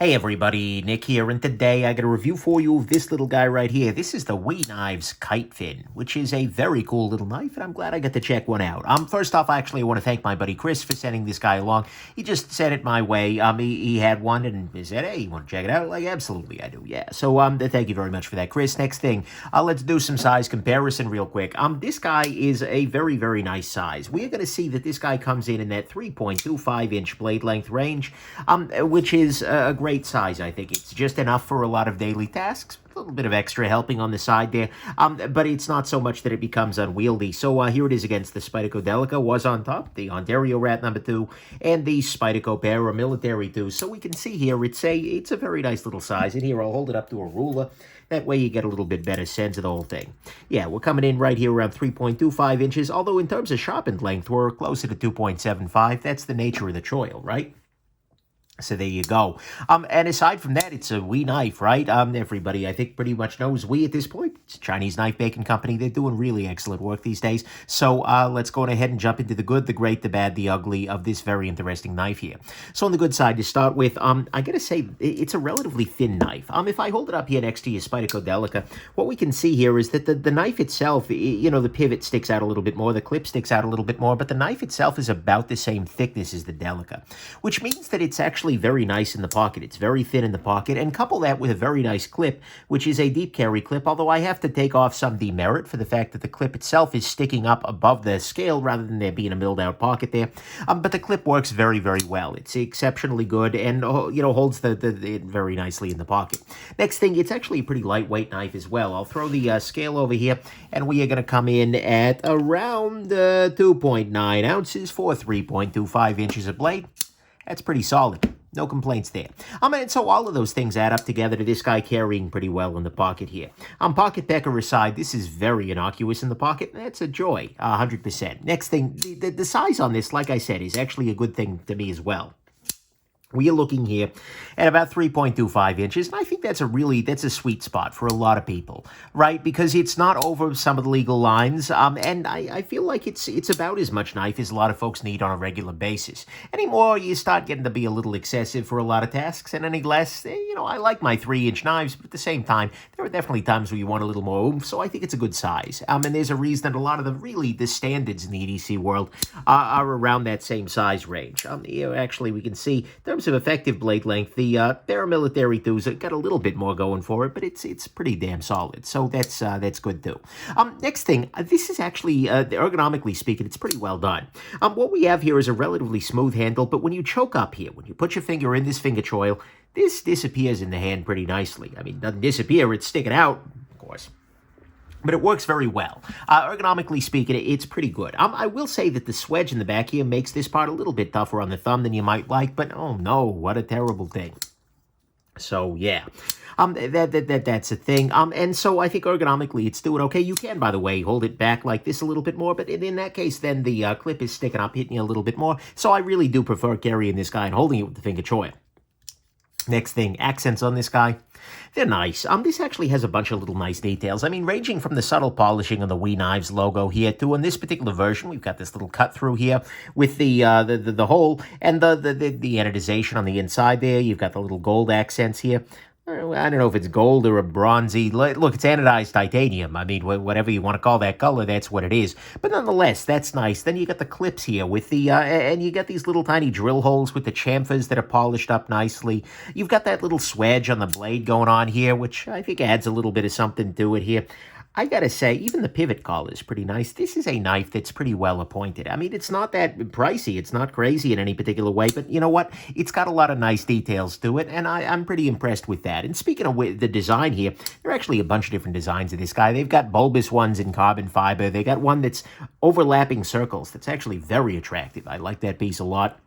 Hey everybody, Nick here, and today I got a review for you of this little guy right here. This is the We Knives Kitefin, which is a very cool little knife, and I'm glad I got to check one out. First off, I want to thank my buddy Chris for sending this guy along. He just sent it my way. He had one, and he said, hey, you want to check it out? Like, absolutely, I do, yeah. So, thank you very much for that, Chris. Next thing, let's do some size comparison real quick. This guy is a very, very nice size. We're going to see that this guy comes in that 3.25-inch blade length range, which is a great size. I think it's just enough for a lot of daily tasks. A little bit of extra helping on the side there, but it's not so much that it becomes unwieldy. So here it is against the Spyderco Delica, was on top, the Ontario Rat number 2, and the Spyderco Para Military 2. So we can see here it's a very nice little size. And here I'll hold it up to a ruler. That way you get a little bit better sense of the whole thing. Yeah, we're coming in right here around 3.25 inches, although in terms of sharpened length, we're closer to 2.75. That's the nature of the choil, right? So there you go. And aside from that, it's a We knife, right? Everybody, I think, pretty much knows We at this point. It's a Chinese knife making company. They're doing really excellent work these days. So let's go ahead and jump into the good, the great, the bad, the ugly of this very interesting knife here. So on the good side, to start with, I gotta say, it's a relatively thin knife. If I hold it up here next to your Spyderco Delica, what we can see here is that the knife itself, the pivot sticks out a little bit more, the clip sticks out a little bit more, but the knife itself is about the same thickness as the Delica, which means that it's actually very nice in the pocket. It's very thin in the pocket, and couple that with a very nice clip, which is a deep carry clip, although I have to take off some demerit for the fact that the clip itself is sticking up above the scale rather than there being a milled out pocket there. But the clip works very, very well. It's exceptionally good and, holds it very nicely in the pocket. Next thing, it's actually a pretty lightweight knife as well. I'll throw the scale over here, and we are going to come in at around 2.9 ounces for 3.25 inches of blade. That's pretty solid. No complaints there. And so all of those things add up together to this guy carrying pretty well in the pocket here. Pocket pecker aside, this is very innocuous in the pocket. That's a joy, 100%. Next thing, the size on this, like I said, is actually a good thing to me as well. We are looking here at about 3.25 inches, and I think that's a sweet spot for a lot of people, right? Because it's not over some of the legal lines, and I feel like it's about as much knife as a lot of folks need on a regular basis. Any more, you start getting to be a little excessive for a lot of tasks, and any less, I like my 3-inch knives, but at the same time, there are definitely times where you want a little more oomph, so I think it's a good size. And there's a reason that a lot of the standards in the EDC world are around that same size range. Actually, we can see of effective blade length, the Paramilitary 2's got a little bit more going for it, but it's pretty damn solid, so that's good too. Next thing, this is actually, ergonomically speaking, it's pretty well done. What we have here is a relatively smooth handle, but when you choke up here, when you put your finger in this finger choil, this disappears in the hand pretty nicely. I mean, it doesn't disappear, it's sticking out, of course. But it works very well. Ergonomically speaking, it's pretty good. I will say that the swedge in the back here makes this part a little bit tougher on the thumb than you might like, but oh no, what a terrible thing. So, yeah. That's a thing. And so I think ergonomically it's doing okay. You can, by the way, hold it back like this a little bit more, but in that case, then the clip is sticking up, hitting you a little bit more. So I really do prefer carrying this guy and holding it with the finger choil. Next thing, accents on this guy. They're nice. This actually has a bunch of little nice details. I mean, ranging from the subtle polishing on the We Knives logo here to, in this particular version, we've got this little cut through here with the hole and the anodization on the inside there. You've got the little gold accents here. I don't know if it's gold or a bronzy. Look, it's anodized titanium. I mean, whatever you want to call that color, that's what it is. But nonetheless, that's nice. Then you got the clips here with the, and you got these little tiny drill holes with the chamfers that are polished up nicely. You've got that little swedge on the blade going on here, which I think adds a little bit of something to it here. I gotta say, even the pivot collar is pretty nice. This is a knife that's pretty well appointed. I mean, it's not that pricey. It's not crazy in any particular way, but you know what? It's got a lot of nice details to it, and I'm pretty impressed with that. And speaking of the design here, there are actually a bunch of different designs of this guy. They've got bulbous ones in carbon fiber. They got one that's overlapping circles. That's actually very attractive. I like that piece a lot.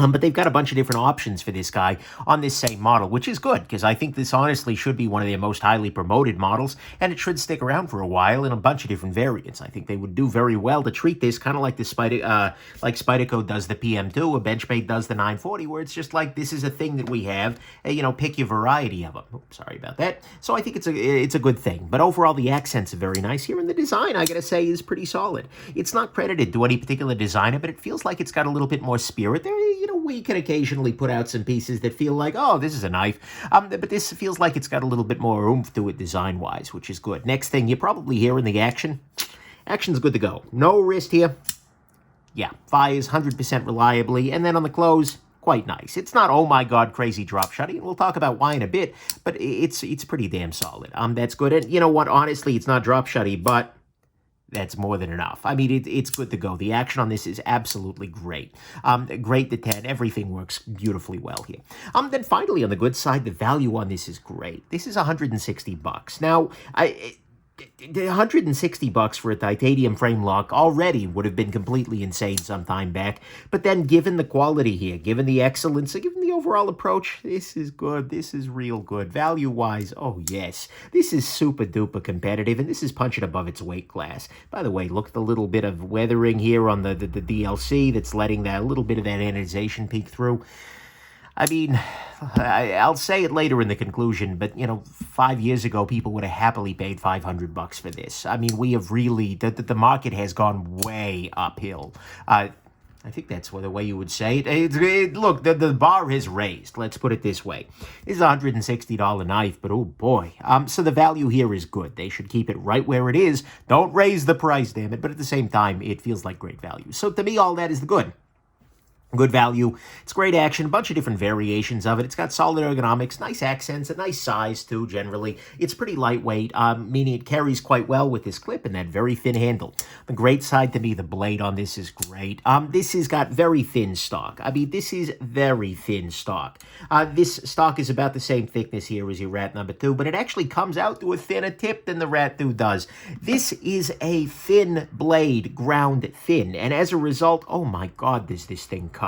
But they've got a bunch of different options for this guy on this same model, which is good, because I think this honestly should be one of their most highly promoted models, and it should stick around for a while in a bunch of different variants. I think they would do very well to treat this kind of like like Spyderco does the PM2, or Benchmade does the 940, where it's just like, this is a thing that we have, pick your variety of them. Oops, sorry about that. So I think it's a good thing. But overall, the accents are very nice here, and the design, I gotta say, is pretty solid. It's not credited to any particular designer, but it feels like it's got a little bit more spirit. There, we can occasionally put out some pieces that feel like, oh, this is a knife. But this feels like it's got a little bit more oomph to it design-wise, which is good. Next thing, you're probably hearing the action. Action's good to go. No wrist here. Yeah, fires 100% reliably. And then on the close, quite nice. It's not, oh my God, crazy drop shotty, and we'll talk about why in a bit, but it's pretty damn solid. That's good. And you know what? Honestly, it's not drop shotty, but that's more than enough. I mean, it's good to go. The action on this is absolutely great. Great detent. Everything works beautifully well here. Then finally, on the good side, the value on this is great. This is $160. Now, $160 for a titanium frame lock already would have been completely insane some time back. But then given the quality here, given the excellence, given the overall approach, this is good. This is real good. Value-wise, oh yes. This is super-duper competitive, and this is punching above its weight class. By the way, look at the little bit of weathering here on the DLC that's letting that little bit of that anodization peek through. I mean, I'll say it later in the conclusion, but, 5 years ago, people would have happily paid $500 for this. I mean, we have really, the market has gone way uphill. I think that's the way you would say it. Look, the bar has raised, let's put it this way. This is a $160 knife, but oh boy. So the value here is good. They should keep it right where it is. Don't raise the price, damn it. But at the same time, it feels like great value. So to me, all that is the good. Good value. It's great action, a bunch of different variations of it. It's got solid ergonomics, nice accents, a nice size too, generally. It's pretty lightweight, meaning it carries quite well with this clip and that very thin handle. The great side to me, the blade on this is great. This has got very thin stock. I mean, this is very thin stock. This stock is about the same thickness here as your Rat number 2, but it actually comes out to a thinner tip than the Rat 2 does. This is a thin blade, ground thin, and as a result, oh my God, does this thing cut.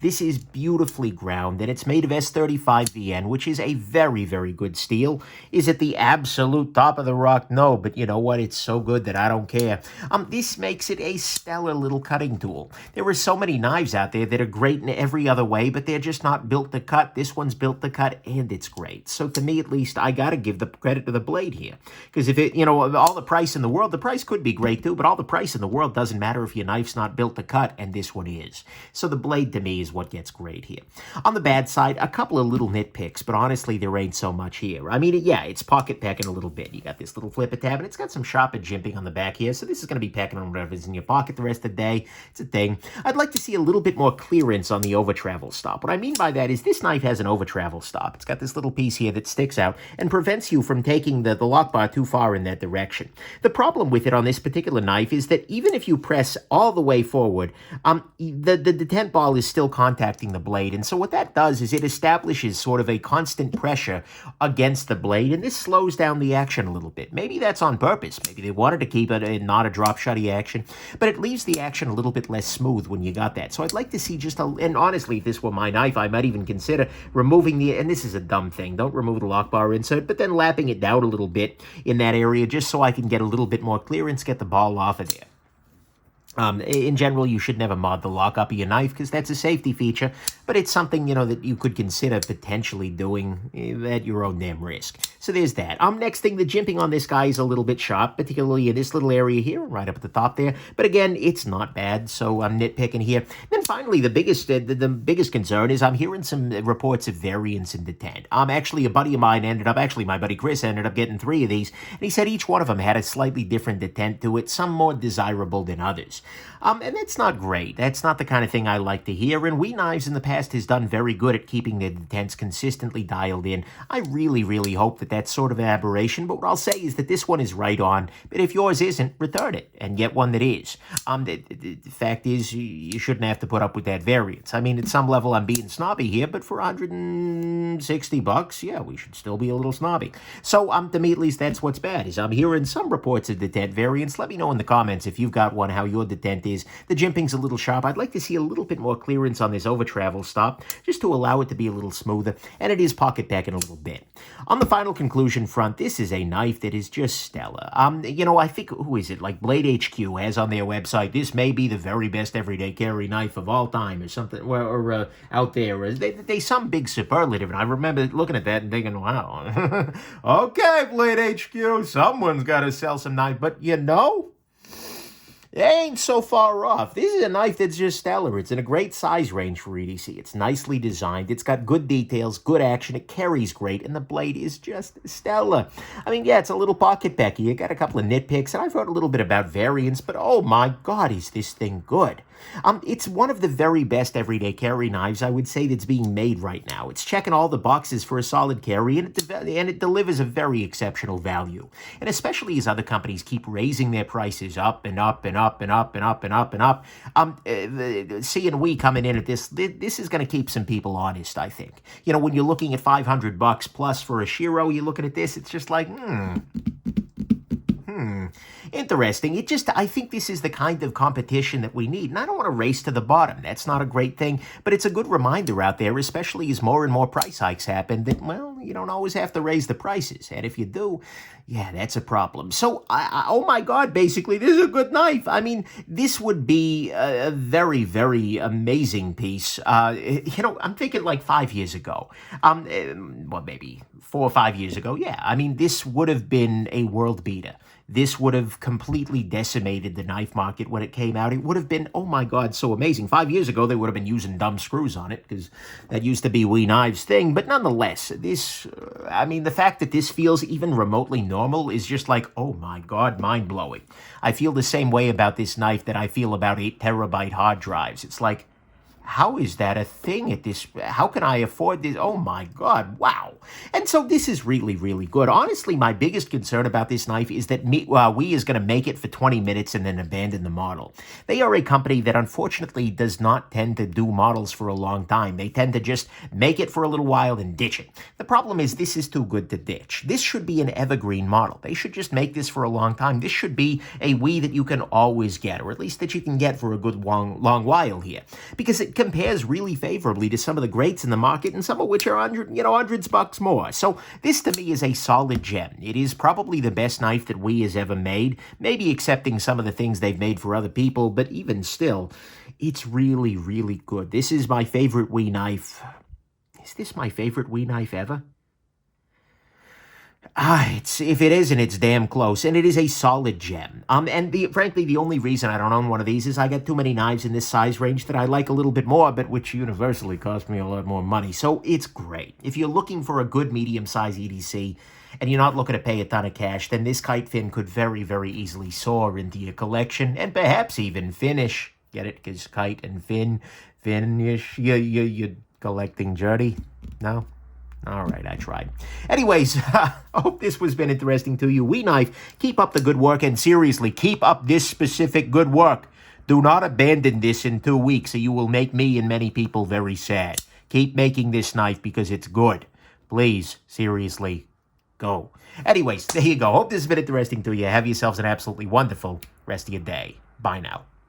This is beautifully ground, and it's made of S35VN, which is a very, very good steel. Is it the absolute top of the rock? No, but you know what? It's so good that I don't care. This makes it a stellar little cutting tool. There are so many knives out there that are great in every other way, but they're just not built to cut. This one's built to cut, and it's great. So to me, at least, I gotta give the credit to the blade here. Because if it, all the price in the world, the price could be great too, but all the price in the world doesn't matter if your knife's not built to cut, and this one is. So the blade to me is what gets great here. On the bad side, a couple of little nitpicks, but honestly, there ain't so much here. I mean, yeah, it's pocket packing a little bit. You got this little flipper tab, and it's got some sharper jimping on the back here, so this is going to be packing on whatever's in your pocket the rest of the day. It's a thing. I'd like to see a little bit more clearance on the over-travel stop. What I mean by that is this knife has an over-travel stop. It's got this little piece here that sticks out and prevents you from taking the lock bar too far in that direction. The problem with it on this particular knife is that even if you press all the way forward, the detent ball is still contacting the blade, and so what that does is it establishes sort of a constant pressure against the blade, and this slows down the action a little bit. Maybe that's on purpose. Maybe they wanted to keep it in not a drop shotty action, but it leaves the action a little bit less smooth when you got that. So I'd like to see and honestly, if this were my knife, I might even consider removing and this is a dumb thing, don't remove the lock bar insert, but then lapping it down a little bit in that area just so I can get a little bit more clearance, get the ball off of there. In general, you should never mod the lockup of your knife because that's a safety feature, but it's something, that you could consider potentially doing at your own damn risk. So there's that. Next thing, the jimping on this guy is a little bit sharp, particularly in this little area here, right up at the top there. But again, it's not bad, so I'm nitpicking here. Then finally, the biggest concern is I'm hearing some reports of variance in detent. Actually, a buddy of mine my buddy Chris ended up getting 3 of these, and he said each one of them had a slightly different detent to it, some more desirable than others. And that's not great. That's not the kind of thing I like to hear, and We Knives in the past has done very good at keeping their detents consistently dialed in. I really, really hope that that's sort of an aberration, but what I'll say is that this one is right on, but if yours isn't, return it and get one that is. The fact is, you shouldn't have to put up with that variance. I mean, at some level, I'm being snobby here, but for $160, yeah, we should still be a little snobby. So, to me, at least, that's what's bad, is I'm hearing some reports of detent variance. Let me know in the comments if you've got one, how your detent is. The jimping's a little sharp. I'd like to see a little bit more clearance on this over-travel stop, just to allow it to be a little smoother, and it is pocket packing a little bit. On the final conclusion front, this is a knife that is just stellar. I think, who is it? Like Blade HQ has on their website, this may be the very best everyday carry knife of all time, or something, or out there. They some big superlative, and I remember looking at that and thinking, wow, okay, Blade HQ, someone's got to sell some knife, but It ain't so far off. This is a knife that's just stellar. It's in a great size range for EDC. It's nicely designed. It's got good details, good action. It carries great, and the blade is just stellar. I mean, yeah, it's a little pocket pecky. You got a couple of nitpicks, and I've heard a little bit about variants, but oh my God, is this thing good? It's one of the very best everyday carry knives, I would say, that's being made right now. It's checking all the boxes for a solid carry, and it delivers a very exceptional value. And especially as other companies keep raising their prices up and up and up and up and up and up and up, seeing we coming in at this is going to keep some people honest, I think. You know, when you're looking at $500 plus for a Shiro, you're looking at this, it's just like, interesting. I think this is the kind of competition that we need. And I don't want to race to the bottom. That's not a great thing. But it's a good reminder out there, especially as more and more price hikes happen, that, well, you don't always have to raise the prices. And if you do, yeah, that's a problem. So, oh my God, basically, this is a good knife. I mean, this would be a very, very amazing piece. You know, I'm thinking like 5 years ago. Well, maybe 4 or 5 years ago. Yeah, I mean, this would have been a world beater. This would have completely decimated the knife market when it came out. It would have been, oh my God, so amazing. 5 years ago, they would have been using dumb screws on it because that used to be We Knives' thing. But nonetheless, this, I mean, the fact that this feels even remotely normal is just like, oh my God, mind-blowing. I feel the same way about this knife that I feel about 8 terabyte hard drives. It's like, how is that a thing at this? How can I afford this? Oh my God, wow. And so this is really, really good. Honestly, my biggest concern about this knife is that We is going to make it for 20 minutes and then abandon the model. They are a company that unfortunately does not tend to do models for a long time. They tend to just make it for a little while and ditch it. The problem is this is too good to ditch. This should be an evergreen model. They should just make this for a long time. This should be a We that you can always get, or at least that you can get for a good long while here. Because it compares really favorably to some of the greats in the market, and some of which are hundreds bucks more. So this to me is a solid gem. It is probably the best knife that We has ever made, maybe excepting some of the things they've made for other people, but even still, it's really, really good. This is my favorite We knife. Is this my favorite We knife ever? If it isn't, it's damn close, and it is a solid gem. Frankly, the only reason I don't own one of these is I got too many knives in this size range that I like a little bit more, but which universally cost me a lot more money. So it's great. If you're looking for a good medium-size EDC, and you're not looking to pay a ton of cash, then this Kitefin could very, very easily soar into your collection, and perhaps even finish. Get it? Because kite and finish, you're collecting dirty? No? All right, I tried. Anyways, I hope this has been interesting to you. We Knife, keep up the good work, and seriously, keep up this specific good work. Do not abandon this in 2 weeks, or you will make me and many people very sad. Keep making this knife because it's good. Please, seriously, go. Anyways, there you go. Hope this has been interesting to you. Have yourselves an absolutely wonderful rest of your day. Bye now.